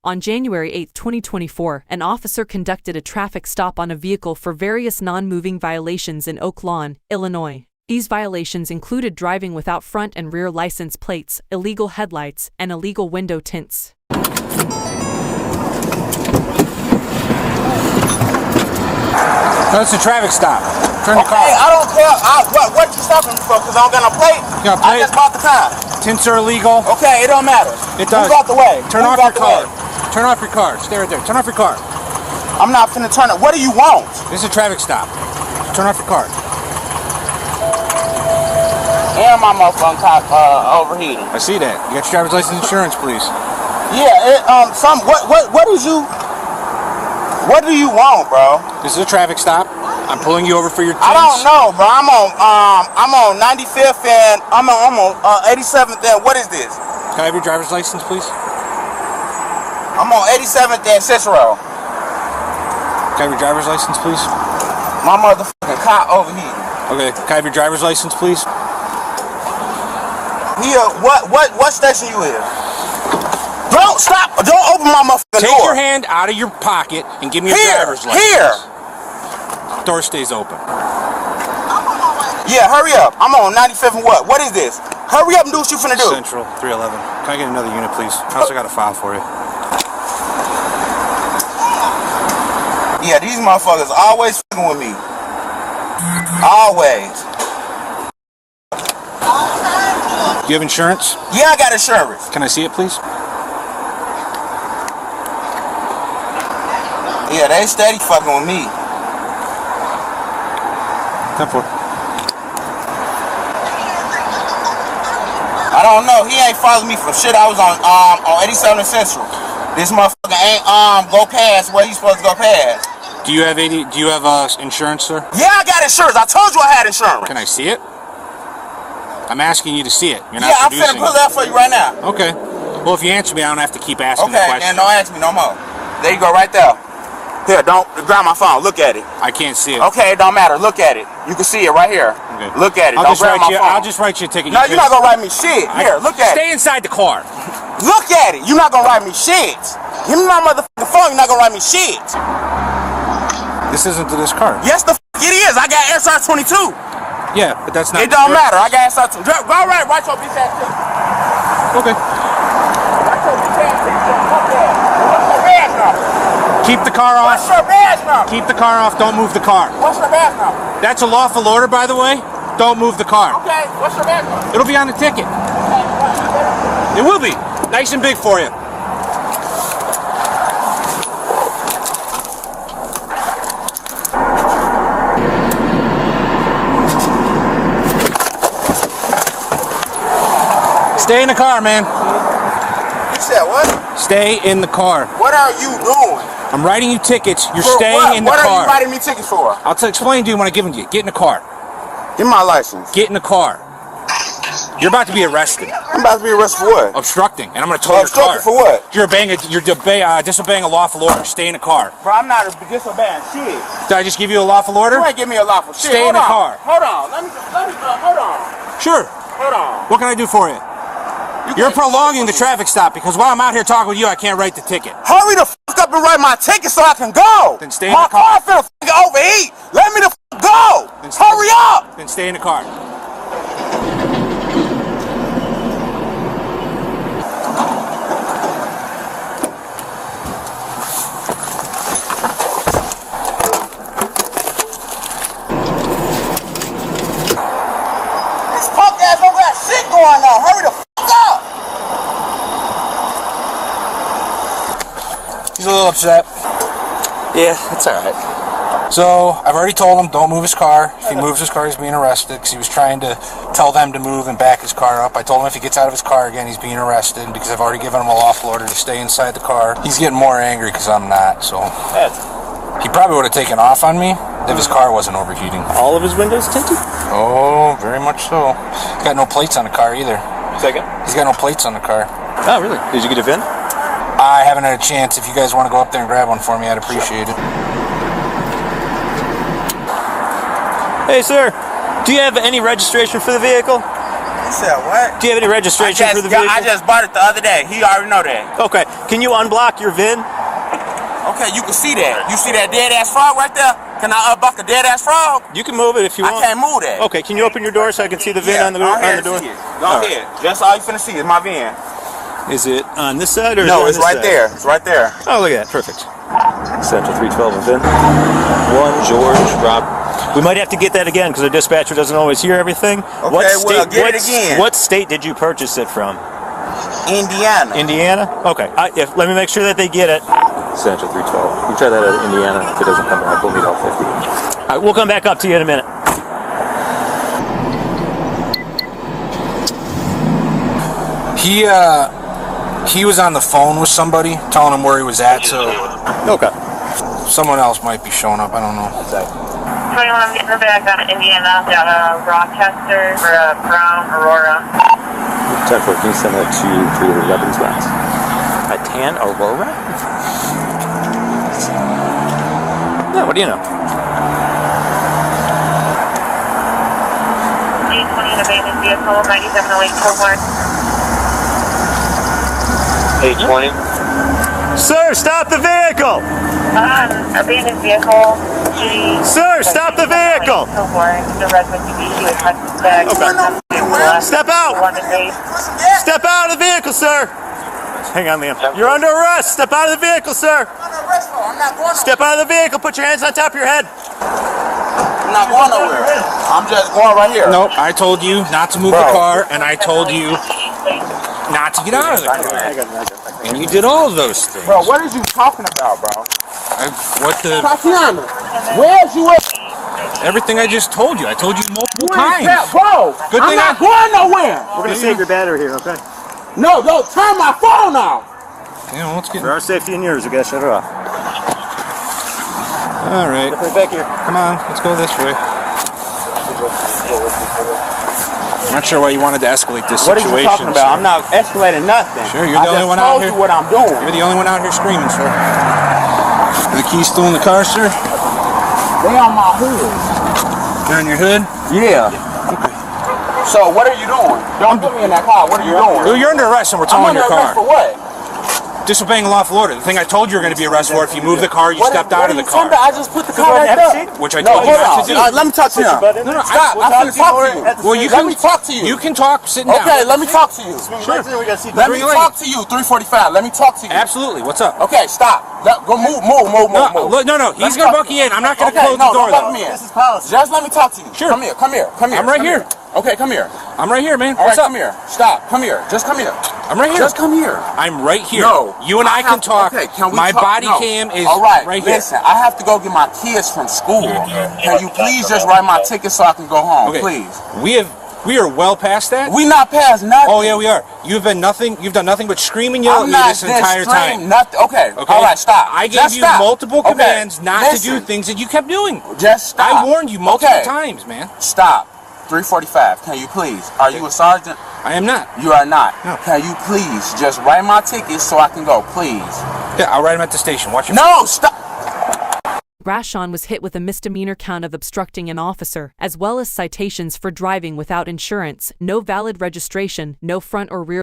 On January 8, 2024, an officer conducted a traffic stop on a vehicle for various non-moving violations in Oak Lawn, Illinois. These violations included driving without front and rear license plates, illegal headlights, and illegal window tints. That's a traffic stop. Turn the car. I don't care. What you stopping me for? Because I don't got no plate. You got a plate? I just bought the time. Tints are illegal. Okay, it don't matter. It does. Move out the way. Turn off your car. Turn off your car. Stay right there. Turn off your car. I'm not finna turn it. What do you want? This is a traffic stop. Turn off your car. And my motherfucking car overheating. I see that. You got your driver's license, insurance, please. Yeah. What do you want, bro? This is a traffic stop. I'm pulling you over for your tints. I don't know, bro. I'm on 95th and I'm on 87th and what is this? Can I have your driver's license, please? I'm on 87th and Cicero. Can I have your driver's license, please? My motherfucking car overheating. Okay. Can I have your driver's license, please? Here, what station you in? Don't stop! Don't open my motherfucking door. Take your hand out of your pocket and give me your driver's license. Here! Door stays open. Yeah, hurry up. I'm on 95th and what? What is this? Hurry up and do what you finna do. Central 311. Can I get another unit, please? I also got a file for you. Yeah, these motherfuckers always fucking with me. Always. Do you have insurance? Yeah, I got insurance. Can I see it, please? Yeah, they steady fucking with me. 10-4. I don't know. He ain't following me for shit. I was on 87th Central. This motherfucker ain't go past where he's supposed to go past. Do you have insurance, sir? Yeah, I got insurance. I told you I had insurance. Can I see it? I'm asking you to see it. You're not I'm producing finna pull that for you right now. Okay. Well, if you answer me, I don't have to keep asking the Okay, question. then don't ask me no more. There you go, right there. Here, don't grab my phone. Look at it. I can't see it. Okay, it don't matter. Look at it. You can see it right here. Okay. Look at it. I'll Don't grab my phone. I'll just write you a ticket. No, you're not gonna write me shit. Here, look at it. Stay inside the car. Look at it. You're not gonna write me shit. Give me my motherfucking phone. You're not gonna write me shit. This isn't to this car. Yes, the fuck it is. I got SR 22. Yeah, but that's not. It don't matter. I got SR 22. Go right. Write your bitch ass ticket. Okay. Write your bitch ass ticket. Fuck that. What's your badge number? Keep the car off. What's your badge number? Keep the car off. Don't move the car. What's your badge number? That's a lawful order, by the way. Don't move the car. Okay. What's your badge number? It'll be on the ticket. It will be. Nice and big for you. Stay in the car, man. You said what? Stay in the car. What are you doing? I'm writing you tickets. You're For staying what? in the What car. are you writing me tickets for? I'll explain to you when I give them to you. Get in the car. Give me my license. Get in the car. You're about to be arrested. I'm about to be arrested for what? Obstructing, and I'm going to tow your car. Obstructing for what? You're disobeying a lawful order. Stay in the car. Bro, I'm not disobeying shit. Did I just give you a lawful order? You ain't give me a lawful shit. Stay in the car. Hold on. Let me hold on. Sure. Hold on. What can I do for you? You're prolonging the traffic stop because while I'm out here talking with you, I can't write the ticket. Hurry the fuck up and write my ticket so I can go. Then stay in the car. My car finna fucking overheat. Let me the fuck go. Hurry up. Then stay in the car. This punk ass don't got shit going on. Hurry the fuck up. He's a little upset. Yeah, it's alright. So, I've already told him don't move his car. If he moves his car, he's being arrested because he was trying to tell them to move and back his car up. I told him if he gets out of his car again, he's being arrested because I've already given him a lawful order to stay inside the car. He's getting more angry because I'm not, so. He probably would have taken off on me if his car wasn't overheating. All of his windows tinted? Oh, very much so. He's got no plates on the car either. Second. He's got no plates on the car. Oh, really? Did you get a VIN? I haven't had a chance. If you guys want to go up there and grab one for me, I'd appreciate it. Hey, sir. Do you have any registration for the vehicle? You said what? Do you have any registration for the vehicle? I just bought it the other day. He already know that. Okay. Can you unblock your VIN? Okay, you can see that. You see that dead ass frog right there? Can I unbuck a dead ass frog? You can move it if you want. I can't move that. Okay, can you open your door so I can see the VIN on the door? Go ahead. That's all you finna see is my VIN. Is it on this side or is it No, on it's this right side? there. It's right there. Oh, look at that. Perfect. Central 312 and VIN. 1 George Rob. We might have to get that again because the dispatcher doesn't always hear everything. Okay, get it again. What state did you purchase it from? Indiana. Indiana? Okay. Let me make sure that they get it. Central 312. You try that at Indiana. If it doesn't come back, we'll meet all 50. All right, we'll come back up to you in a minute. He was on the phone with somebody telling him where he was at, so Okay. someone else might be showing up. I don't know. 21, I'm getting the bag down to Indiana, down to Rochester, for Brown, Aurora. 1014, send that to 311 spots. A tan Aurora? Yeah, what do you know? 820 in abandoned vehicle, 9708 Cohorn. 820. Sir, stop the vehicle! Abandoned vehicle, Sir, stop the vehicle! Cohorn, the red Mitsubishi she was touching bag. Okay. Step out! London base. Step out of the vehicle, sir! Hang on, Liam. You're under arrest! Step out of the vehicle, sir! I'm not going Step out of the vehicle! Put your hands on top of your head! I'm not going nowhere. I'm just going right here. Nope, I told you not to move the car, and I told you not to get out of the car. And you did all of those things. Bro, what is you talking about, bro? Tatiana, where's you at? Everything I just told you. I told you multiple You ain't times. that, bro. Good I'm thing not going nowhere. We're gonna save your battery here, okay? No, don't turn my phone off. Yeah, let's get. For our safety and yours, we gotta shut it off. All right, Right back here. come on, let's go this way. I'm not sure why you wanted to escalate this What are situation. you talking about? I'm not escalating nothing. Sure, you're the only one out here. I just told you what I'm doing. You're the only one out here screaming, sir. Are the keys still in the car, sir? They on my hood. They're in your hood? Yeah. So what are you doing? Don't put me in that car. What are you doing? Well, you're under arrest and we're I'm towing under your arrest car. for what? Disobeying a lawful order. The thing I told you were going to be arrested for if you moved the car, you stepped out of the car. I just put the car right there. Which I No, told you hold not on. to do. Let me talk to you. No, Stop. I'm finna talk to you. Well, you Let can me talk to you. You can talk sitting down. Okay, let me talk to you. Sure. Let me talk to you. 345. Let me talk to you. Absolutely. What's up? Okay, stop. Go move. No. He's going to buck you in. I'm not going to close the door, though. This is policy. Just let me talk to you. Sure. Come here. I'm right here. Okay, come here. I'm right here, man. All What's right, up? come here. Stop. Come here. Just come here. I'm right here. Just come here. I'm right here. No. You and I can talk. Okay, can we My talk? body No. cam is all right, right here. Listen, I have to go get my kids from school. Can you please just write my ticket so I can go home, Okay. please? We are well past that. We not past nothing. Oh yeah, we are. You've done nothing but scream and yell at I'm me not this entire time. Nothing. Okay. Okay. All right. Stop. I gave Just you stop. multiple Okay, commands not to do listen. things that you kept doing. Just stop. I warned you multiple Okay. times, man. Stop. 345. Can you please? Are you a sergeant? I am not. You are not. No. Can you please just write my ticket so I can go, please? Yeah, I'll write him at the station. Watch your. No. Stop. Rashawn was hit with a misdemeanor count of obstructing an officer, as well as citations for driving without insurance, no valid registration, no front or rear